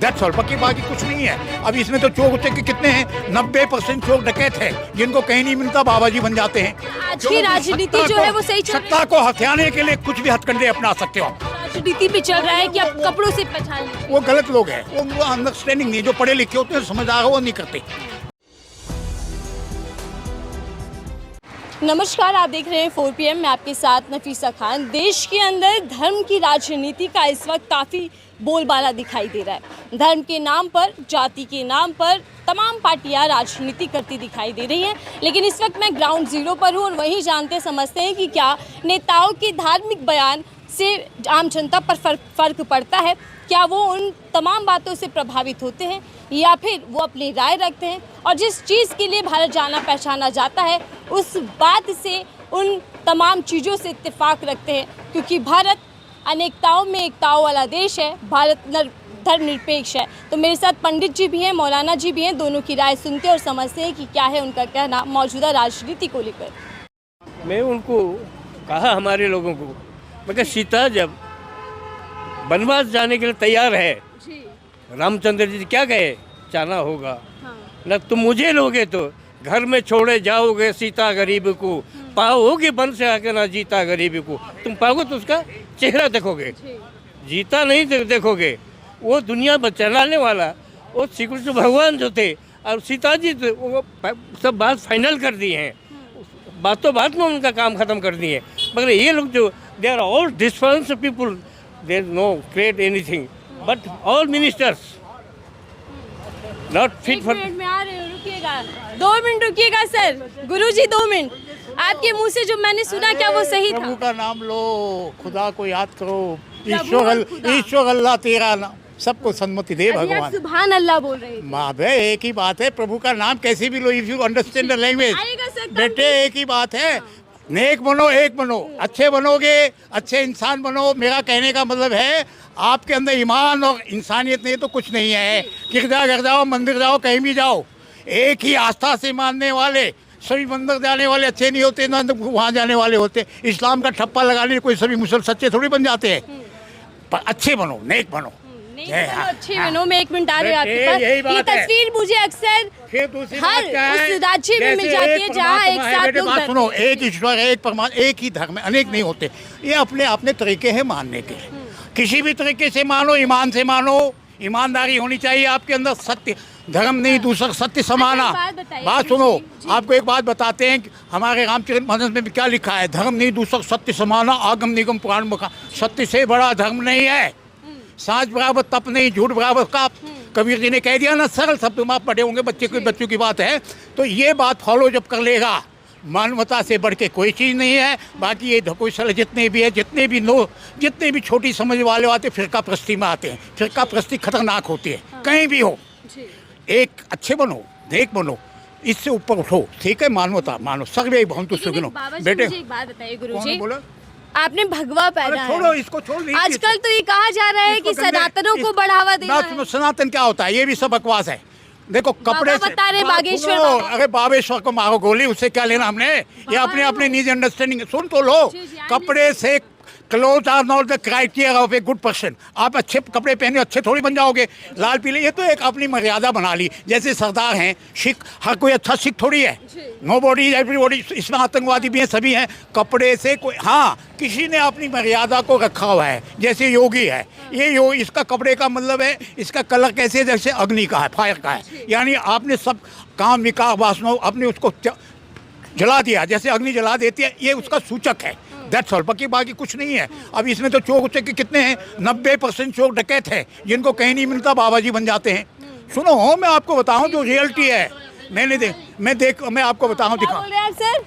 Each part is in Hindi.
दैट्स ऑल, बाकी कुछ नहीं है। अब इसमें तो चोर होते कि कितने हैं, 90% चोर डकैत है जिनको कहीं नहीं मिलता बाबा जी बन जाते हैं। आज की राजनीति जो है वो सही चल रही है। सत्ता को हथियाने के लिए कुछ भी हथकंडे अपना सकते हो। राजनीति पे चल रहा है कि अब कपड़ों से पहचान लें। वो गलत लोग हैं, उनको अंडरस्टैंडिंग नहीं, जो पढ़े लिखे होते हैं समझदार वो नहीं करते। नमस्कार, आप देख रहे हैं 4 PM। मैं आपके साथ नफीसा खान। देश के अंदर धर्म की राजनीति का इस वक्त काफ़ी बोलबाला दिखाई दे रहा है। धर्म के नाम पर, जाति के नाम पर तमाम पार्टियां राजनीति करती दिखाई दे रही हैं। लेकिन इस वक्त मैं ग्राउंड जीरो पर हूं और वहीं जानते समझते हैं कि क्या नेताओं के धार्मिक बयान से आम जनता पर फर्क पड़ता है। क्या वो उन तमाम बातों से प्रभावित होते हैं या फिर वो अपनी राय रखते हैं, और जिस चीज़ के लिए भारत जाना पहचाना जाता है उस बात से, उन तमाम चीज़ों से इत्तेफाक रखते हैं। क्योंकि भारत अनेकताओं में एकताओं वाला देश है, भारत धर्मनिरपेक्ष है। तो मेरे साथ पंडित जी भी हैं, मौलाना जी भी हैं, दोनों की राय सुनते हैं और समझते हैं कि क्या है उनका कहना मौजूदा राजनीति को लेकर। मैं उनको कहा, हमारे लोगों को, मगर सीता जब वनवास जाने के लिए तैयार है, रामचंद्र जी क्या कहे, जाना होगा। न तुम मुझे लोगे तो घर में छोड़े जाओगे सीता गरीब को, पाओगे वन से आके ना जीता गरीब को। तुम पाओगे तो उसका चेहरा देखोगे, जीता नहीं देखोगे। वो दुनिया बचाने वाला वो श्री कृष्ण भगवान जो थे और सीता जी वो सब बात फाइनल कर दी हैं, बातों बात में उनका काम खत्म कर दिए। मगर ये लोग जो they are all difference people, they no create anything but all ministers not fit for. में आ रहे हो, रुकिएगा 2 मिनट रुकिएगा सर। गुरुजी 2 मिनट, आपके मुंह से जो मैंने सुना क्या वो सही था? प्रभु का नाम लो, खुदा को याद करो, ईश्वर अल्लाह तेरा नाम, सबको सम्मति दे भगवान। सुभान अल्लाह बोल रहे थे। माँ बे एक ही बात है, प्रभु का नाम कैसे भी लो, if you understand the language. बेटे एक ही बात है, नेक बनो, एक बनो, अच्छे बनोगे, अच्छे इंसान बनो। मेरा कहने का मतलब है आपके अंदर ईमान और इंसानियत नहीं तो कुछ नहीं है। गिरजा जाओ, मंदिर जाओ, कहीं भी जाओ, एक ही आस्था से मानने वाले सभी मंदिर जाने वाले अच्छे नहीं होते, ना वहाँ जाने वाले होते। इस्लाम का ठप्पा लगाने कोई सभी मुसलमान सच्चे थोड़ी बन जाते हैं। पर अच्छे बनो, नेक बनो, अच्छे बनो। मैं 1 मिनट आ रही हूँ आपके पास। ये तस्वीर मुझे अक्सर हर उस राज्य में मिल जाती है जहाँ एक साथ लोग सुनो, एक ईश्वर है, एक परमात्मा, एक ही धर्म है, अनेक नहीं होते। ये अपने अपने तरीके हैं मानने के। किसी भी तरीके से मानो, ईमान से मानो, ईमानदारी होनी चाहिए आपके अंदर। सत्य, धर्म नहीं दूसरा, सत्य समाना। बात सुनो, आपको एक बात बताते हैं कि हमारे रामचरित मानस में क्या लिखा है, धर्म नहीं दूसरा सत्य समाना, आगम निगम पुराण मुखा। सत्य से बड़ा धर्म नहीं है, सांझ बराबर तप नहीं, झूठ बराबर काप। कबीर जी ने कह दिया ना, सरल शब्द में आप पढ़े होंगे, बच्चों की बात है। तो ये बात फॉलो जब कर लेगा, मानवता से बढ़ के कोई चीज़ नहीं है। बाकी ये कोई साले जितने भी है, जितने भी छोटी समझ वाले आते फिरका प्रस्ती में आते हैं। फिरका प्रस्ती खतरनाक होती है, कहीं भी हो। एक अच्छे बनो, नेक बनो, इससे ऊपर उठो, ठीक है। मानवता मानो, सर्वे भवन्तु सुखिनो। बेटे एक बात बताइए गुरुजी, बोला आपने भगवा पहना है। छोड़ो इसको, छोड़। आजकल तो ये कहा जा रहा है कि सनातनों को बढ़ावा देना है। सनातन क्या होता है, ये भी सब बकवास है। देखो कपड़े से बता रहे बागेश्वर, अरे बागेश्वर को मारो गोली, उससे क्या लेना हमने। ये अपने निजी अंडरस्टैंडिंग सुन तो लो। कपड़े से cloth are not the criteria of a good person. आप अच्छे कपड़े पहने अच्छे थोड़ी बन जाओगे। लाल पीले ये तो एक अपनी मर्यादा बना ली। जैसे सरदार हैं, सिख, हर कोई अच्छा सिख थोड़ी है। नो बॉडी एवरीबॉडी, इसमें आतंकवादी भी हैं, सभी हैं। कपड़े से कोई, हाँ किसी ने अपनी मर्यादा को रखा हुआ है। जैसे योगी है, ये इसका कपड़े का मतलब है, इसका कलर कैसे, जैसे अग्नि का है, फायर का है। यानी आपने सब काम विकार वासना अपने उसको जला दिया, जैसे अग्नि जला देती है, ये उसका सूचक है। दैट्स ऑल, बाकी कुछ नहीं है। अब इसमें तो चोर होते कि कितने हैं, 90% चोर डकैत है जिनको कहीं नहीं मिलता बाबा जी बन जाते हैं। सुनो, मैं आपको बताऊं जो रियलिटी है। मैं आपको बताऊं, दिखा सर।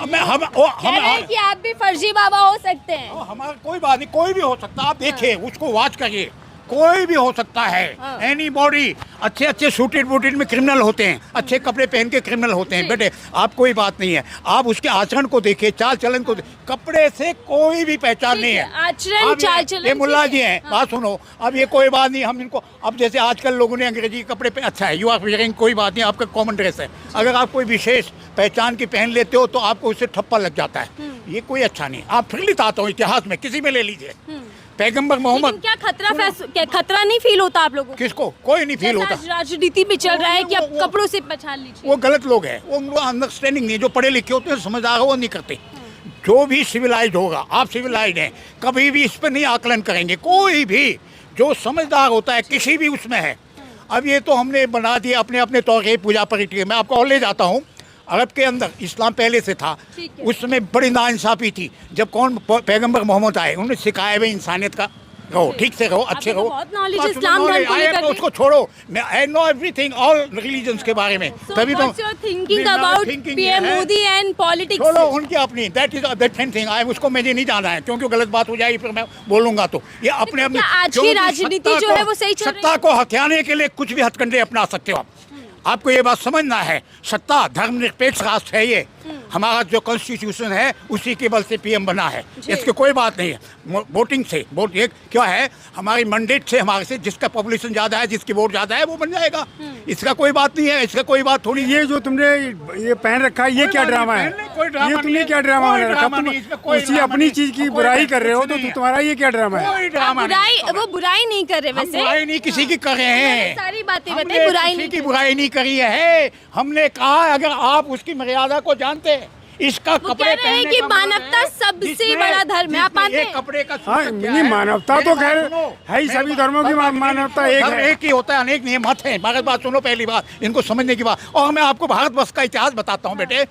हम कि आप भी फर्जी बाबा हो सकते हैं। हमारा कोई बात नहीं, कोई भी हो सकता है। आप देखिए, उसको वॉच करिए, कोई भी हो सकता है। एनी बॉडी, अच्छे सूटेड बूटेड में क्रिमिनल होते हैं, अच्छे कपड़े पहन के क्रिमिनल होते हैं। बेटे आप कोई बात नहीं है, आप उसके आचरण को देखिए, चाल चलन को। कपड़े से कोई भी पहचान नहीं है। आचरण, चाल चलन। ये मुल्ला जी हैं, बात सुनो। अब ये कोई बात नहीं, हम इनको, अब जैसे आजकल लोगों ने अंग्रेजी कपड़े पे, अच्छा है, यू आर वियरिंग, कोई बात नहीं, आपका कॉमन ड्रेस है। अगर आप कोई विशेष पहचान की पहन लेते हो तो आपको उससे ठप्पा लग जाता है। ये कोई अच्छा नहीं। आप फिर लिताता हूँ इतिहास में, किसी में ले लीजिए, पैगंबर मोहम्मद। लेकिन क्या खतरा नहीं फील होता आप लोगों को? किसको? कोई नहीं फील होता। आज राजनीति में चल रहा है कि अब कपड़ों से पहचान लीजिए। वो गलत लोग हैं, वो उनको अंडरस्टैंडिंग नहीं है। जो पढ़े लिखे होते हैं, समझदार हो, वो नहीं करते। जो भी सिविलाइज्ड होगा, आप सिविलाइज्ड हैं, कभी भी इस पर नहीं आकलन करेंगे। कोई भी जो समझदार होता है किसी भी उसमें है। अब ये तो हमने बना दिया अपने अपने तौर के पूजा परिक्रिया। मैं आपको और ले जाता हूँ, अरब के अंदर इस्लाम पहले से था, उसमें बड़ी नाइंसाफ़ी थी। जब कौन पैगंबर मोहम्मद आए, उन्होंने सिखाया भाई इंसानियत का रहो, ठीक से रहो, अच्छे रहो। बहुत नॉलेज इस्लाम धर्म को लेकर तो उसको छोड़ो। मैं I know everything all religions के बारे में। तभी तो thinking about PM Modi and politics. छोड़ो उनकी अपनी, दैट इज डिफरेंट थिंग। आई उसको मुझे नहीं जाना है, क्योंकि गलत बात हो जाएगी फिर मैं बोलूंगा। तो ये अपने अपने आज की राजनीति जो है वो सही चल रही है। सत्ता को हथियाने के लिए कुछ भी हथकंडे अपना सकते हो आप। आपको ये बात समझना है, सत्ता धर्मनिरपेक्ष राष्ट्र है। ये हमारा जो कॉन्स्टिट्यूशन है उसी के बल से पीएम बना है। इसकी कोई बात नहीं है वोटिंग से। वोट ये क्या है, हमारी मैंडेट से, हमारे से जिसका पॉपुलेशन ज़्यादा है, जिसकी वोट ज़्यादा है, वो बन जाएगा। इसका कोई बात नहीं है, इसका कोई बात थोड़ी। ये जो तुमने ये पहन रखा है, ये क्या ड्रामा है? ये तुमने क्या ड्रामा बना रखा? तुम उसी अपनी चीज की बुराई कर रहे हो, तो तुम्हारा ये क्या ड्रामा है? कोई ड्रामा नहीं। वो बुराई नहीं कर रहे वैसे। बुराई नहीं किसी की कर रहे हैं, सारी बातें हमने बताइए, बुराई किसी नहीं की बुराई नहीं करी है। हमने कहा अगर आप उसकी मर्यादा को जानते हैं, इसका वो कपड़े कह रहे हैं पहनने कि का मतलब मानवता है सबसे जिसमें- बड़ा धर्म है। आप जिसमें मानते एक हैं? कपड़े का हाँ, सूत्र क्या नहीं, है? मानवता मेरी तो बात खैर सुनो। है ही, सभी धर्मों की मानवता एक धर्म है। एक ही होता है, अनेक नहीं, मत है। मगर बात सुनो, पहली बात इनको समझने की बात। और मैं आपको भारतवर्ष का इतिहास बताता हूँ बेटे।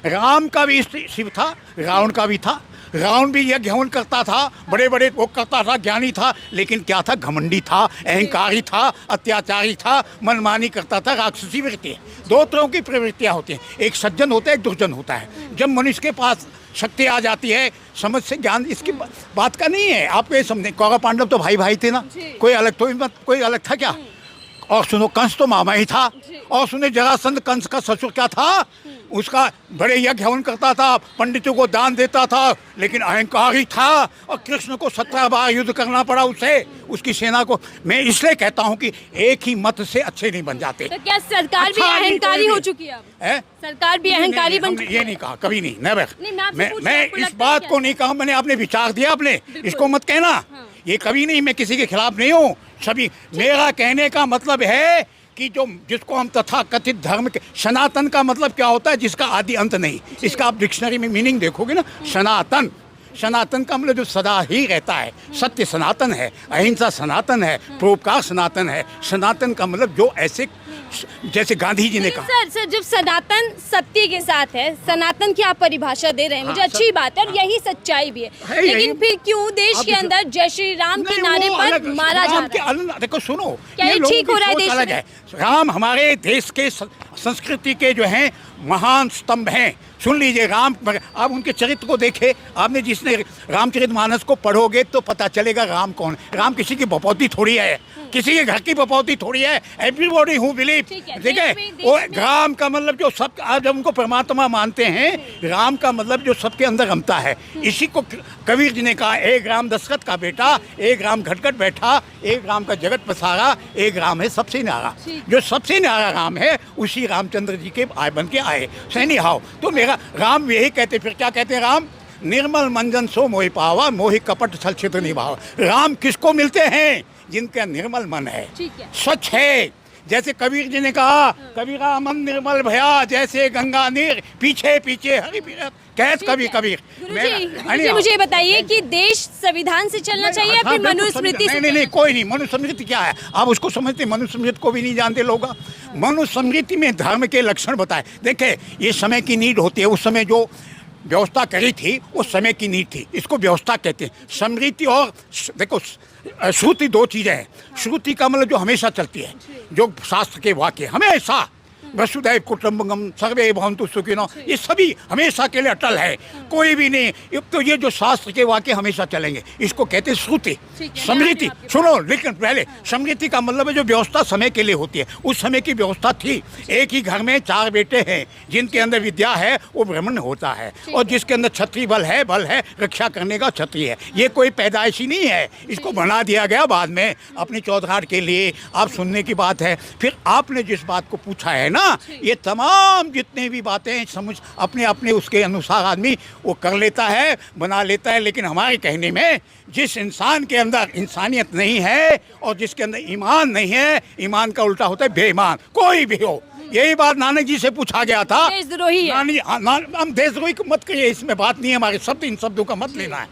राम का भी शिव था, रावण का भी था। रावण भी यज्ञ हवन करता था, बड़े बड़े वो करता था, ज्ञानी था, लेकिन क्या था, घमंडी था, अहंकारी था, अत्याचारी था, मनमानी करता था, राक्षसी वृत्ति है। दो तरह की प्रवृत्तियाँ होती हैं, एक सज्जन होता है, एक दुर्जन होता है। जब मनुष्य के पास शक्ति आ जाती है, समझ से ज्ञान, इसकी बात का नहीं है। आप ये समझें, कौरव पांडव तो भाई भाई थे ना, कोई अलग तो मत, कोई अलग था क्या? और सुनो, कंस तो मामा ही था। और सुने, जरासंध कंस का ससुर क्या था? उसका बड़े यज्ञ हवन करता था, पंडितों को दान देता था, लेकिन अहंकारी था। और कृष्ण को 17 बार युद्ध करना पड़ा उसे, उसकी सेना को। मैं इसलिए कहता हूँ कि एक ही मत से अच्छे नहीं बन जाते। तो क्या सरकार भी अच्छा, अहंकारी हो चुकी है अब? है? सरकार भी अहंकारी बन हमने चुकी ये है? नहीं कहा, कभी नहीं, नेवर। नहीं, मैं आपसे पूछ रही हूँ, मैं आपको इस लगता है बात क्या? को नहीं कहा। मैंने आपने विचार दिया, आपने इसको मत कहना। ये कभी नहीं, मैं किसी के खिलाफ नहीं हूँ। सभी, मेरा कहने का मतलब है कि जो जिसको हम तथा कथित धर्म के, सनातन का मतलब क्या होता है? जिसका आदि अंत नहीं। इसका आप डिक्शनरी में मीनिंग देखोगे ना, सनातन, सनातन का मतलब जो सदा ही रहता है। सत्य सनातन है, अहिंसा सनातन है, परोपकार सनातन है। सनातन का मतलब जो ऐसे, जैसे गांधी जी ने कहा। सर जब सनातन सत्य के साथ है, सनातन की आप परिभाषा दे रहे हैं, मुझे अच्छी बात है और यही सच्चाई भी है। लेकिन फिर क्यों देश के अंदर जय श्री राम के नारे पर मारा जा रहा है? देखो सुनो, क्या ये ठीक हो रहा है देश अलग में? है। राम हमारे देश के संस्कृति के जो हैं महान स्तंभ हैं। सुन लीजिए, राम, आप उनके चरित्र को देखे। आपने जिसने रामचरितमानस को पढ़ोगे तो पता चलेगा राम कौन है। राम किसी की बपौती थोड़ी है, किसी के घर की बपौती थोड़ी है। एवरीबॉडी हु बिलीव, ठीक है। वो राम का मतलब जो सब, आज जब उनको परमात्मा मानते हैं, राम का मतलब जो सबके अंदर रमता है। इसी को कबीर जी ने कहा, एक राम दशरथ का बेटा, एक राम घटघट बैठा, एक राम का जगत पसारा, एक राम है सबसे न्यारा। जो सबसे न्यारा राम है, उसी रामचंद्र जी के आय बन के आए। सैनी हाव तो मेरा राम यही कहते, फिर क्या कहते हैं? राम निर्मल मंजन सो मोहि पावा, मोहि कपट छल छिद्र निभावा। राम किसको मिलते हैं? जिनका निर्मल मन है, स्वच्छ है। जैसे कबीर जी ने कहा, कबीरा मन निर्मल भया, जैसे गंगा नीर पीछे पीछे हरि कहत कभी कबीर। गुरुजी मुझे बताइए कि देश संविधान से चलना चाहिए या फिर मनुस्मृति से? नहीं, कोई नहीं। मनुस्मृति क्या है आप उसको समझते? मनुस्मृति को भी नहीं जानते लोग। मनुस्मृति में धर्म के लक्षण बताए। देखे, ये समय की नीड होती है। उस समय जो व्यवस्था करी थी, उस समय की नीड थी, इसको व्यवस्था कहते हैं। स्मृति और देखो, श्रुति दो चीज़ें हैं। श्रुति का मतलब जो हमेशा चलती है, जो शास्त्र के वाक्य हमेशा, वसुधैव कुटुम्बकम सर्वे भवन्तु सुखिनो, ये सभी हमेशा के लिए अटल है, कोई भी नहीं। तो ये जो शास्त्र के वाक्य हमेशा चलेंगे, इसको कहते हैं श्रुति। स्मृति, सुनो, लेकिन पहले स्मृति का मतलब है जो व्यवस्था समय के लिए होती है। उस समय की व्यवस्था थी। एक ही घर में 4 बेटे हैं, जिनके अंदर विद्या है वो ब्राह्मण होता है, और जिसके अंदर क्षत्रिय बल है रक्षा करने का क्षत्रिय है। ये कोई पैदाइशी नहीं है, इसको बना दिया गया बाद में अपनी चौधराट के लिए। आप सुनने की बात है। फिर आपने जिस बात को पूछा है ना, ना, ये तमाम जितने भी बातें समझ अपने अपने उसके अनुसार आदमी वो कर लेता है, बना लेता है। लेकिन हमारे कहने में जिस इंसान के अंदर इंसानियत नहीं है और जिसके अंदर ईमान नहीं है, ईमान का उल्टा होता है बेईमान, कोई भी हो। यही बात नानक जी से पूछा गया था। देशद्रोही है। हम देशद्रोही को मत करिए, इसमें बात नहीं है। हमारे शब्द, इन शब्दों का मत लेना है,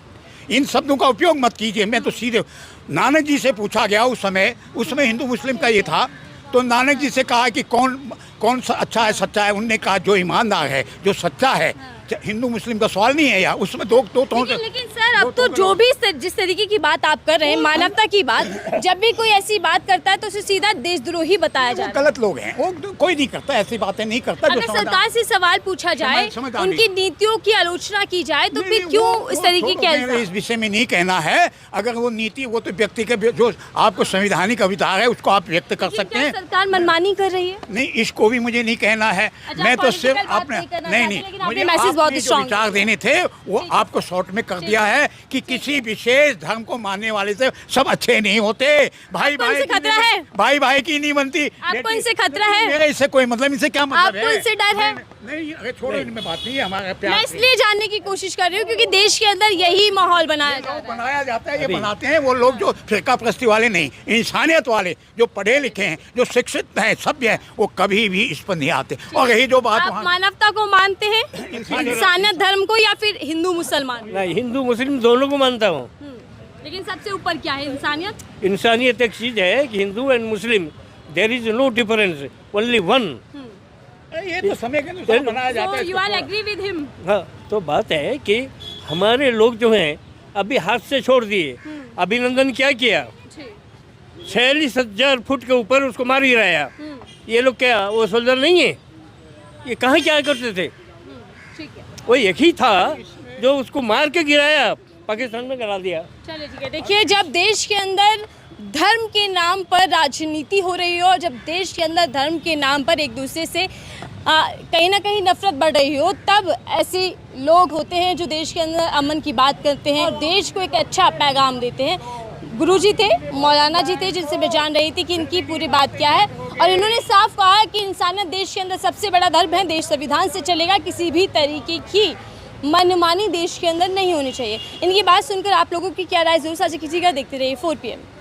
इन शब्दों का उपयोग मत कीजिए। मैं तो सीधे नानक जी से पूछा गया उस समय, उसमें हिंदू मुस्लिम का ये था, तो नानक जी से कहा कि कौन सा अच्छा है, सच्चा है। उनने कहा जो ईमानदार है, जो सच्चा है। हिंदू मुस्लिम का सवाल नहीं है यार, उसमें दो लेकिन सर अब तो जो भी जिस तरीके की बात आप कर रहे हैं, मानवता की बात, जब भी कोई ऐसी बात करता है तो उसे सीधा देशद्रोही बताया जाए। गलत लोग हैं वो, कोई नहीं करता ऐसी बातें, नहीं करता। अगर सरकार से सवाल पूछा जाए, उनकी नीतियों की आलोचना की जाए, तो फिर क्यों इस तरीके के? इस विषय में नहीं कहना है। अगर वो नीति, वो तो व्यक्ति के जो आपको संवैधानिक अधिकार है उसको आप व्यक्त कर सकते हैं। सरकार मनमानी कर रही है? नहीं, इसको भी मुझे नहीं कहना है। मैं तो सिर्फ आपने नहीं मुझे बहुत जो विचार देने थे वो आपको शॉर्ट में कर दिया है कि किसी विशेष धर्म को मानने वाले से सब अच्छे नहीं होते। भाई भाई खतरा है, भाई भाई की नहीं बनती। आपको इनसे खतरा है? मेरे इससे कोई मतलब, इनसे क्या मतलब है? आपको इनसे डर है? नहीं, अरे छोड़ो, इनमें बात नहीं है। हमारा प्यार मैं इसलिए जानने की कोशिश कर रही हूँ क्योंकि देश के अंदर यही माहौल बनाया जाता है। ये बनाते हैं वो लोग जो फिरका परस्ती वाले नहीं, इंसानियत वाले, जो पढ़े लिखे हैं, जो शिक्षित हैं, सभ्य हैं, वो कभी भी इस पर नहीं आते। और यही जो बात, आप मानवता को मानते हैं, इंसानियत धर्म को, या फिर हिंदू मुसलमान? नहीं, हिंदू मुस्लिम दोनों को मानता हूँ। लेकिन सबसे ऊपर क्या है? इंसानियत। इंसानियत एक चीज है कि Hindu and Muslim there is no difference, only one. ये तो समय के अनुसार बनाया जाता है। You are agree with him? हाँ, तो बात है कि हमारे लोग जो हैं अभी हाथ से छोड़ दिए। अभिनंदन क्या किया? 46,000 फुट के ऊपर उसको मार गिराया। ये लोग क्या वो सोल्जर नहीं है? ये कहाँ क्या करते थे? ठीक है, वो एक ही था जो उसको मार के गिराया, पाकिस्तान में करा दिया। चलिए ठीक है। देखिए, जब देश के अंदर धर्म के नाम पर राजनीति हो रही हो और जब देश के अंदर धर्म के नाम पर एक दूसरे से कहीं ना कहीं नफरत बढ़ रही हो, तब ऐसे लोग होते हैं जो देश के अंदर अमन की बात करते हैं और देश को एक अच्छा पैगाम देते हैं। गुरुजी थे, मौलाना जी थे, जिनसे मैं जान रही थी कि इनकी पूरी बात क्या है, और इन्होंने साफ कहा कि इंसानियत देश के अंदर सबसे बड़ा धर्म है। देश संविधान से चलेगा, किसी भी तरीके की मनमानी देश के अंदर नहीं होनी चाहिए। इनकी बात सुनकर आप लोगों की क्या राय जरूर साझा कीजिएगा। देखते रहिए 4 PM।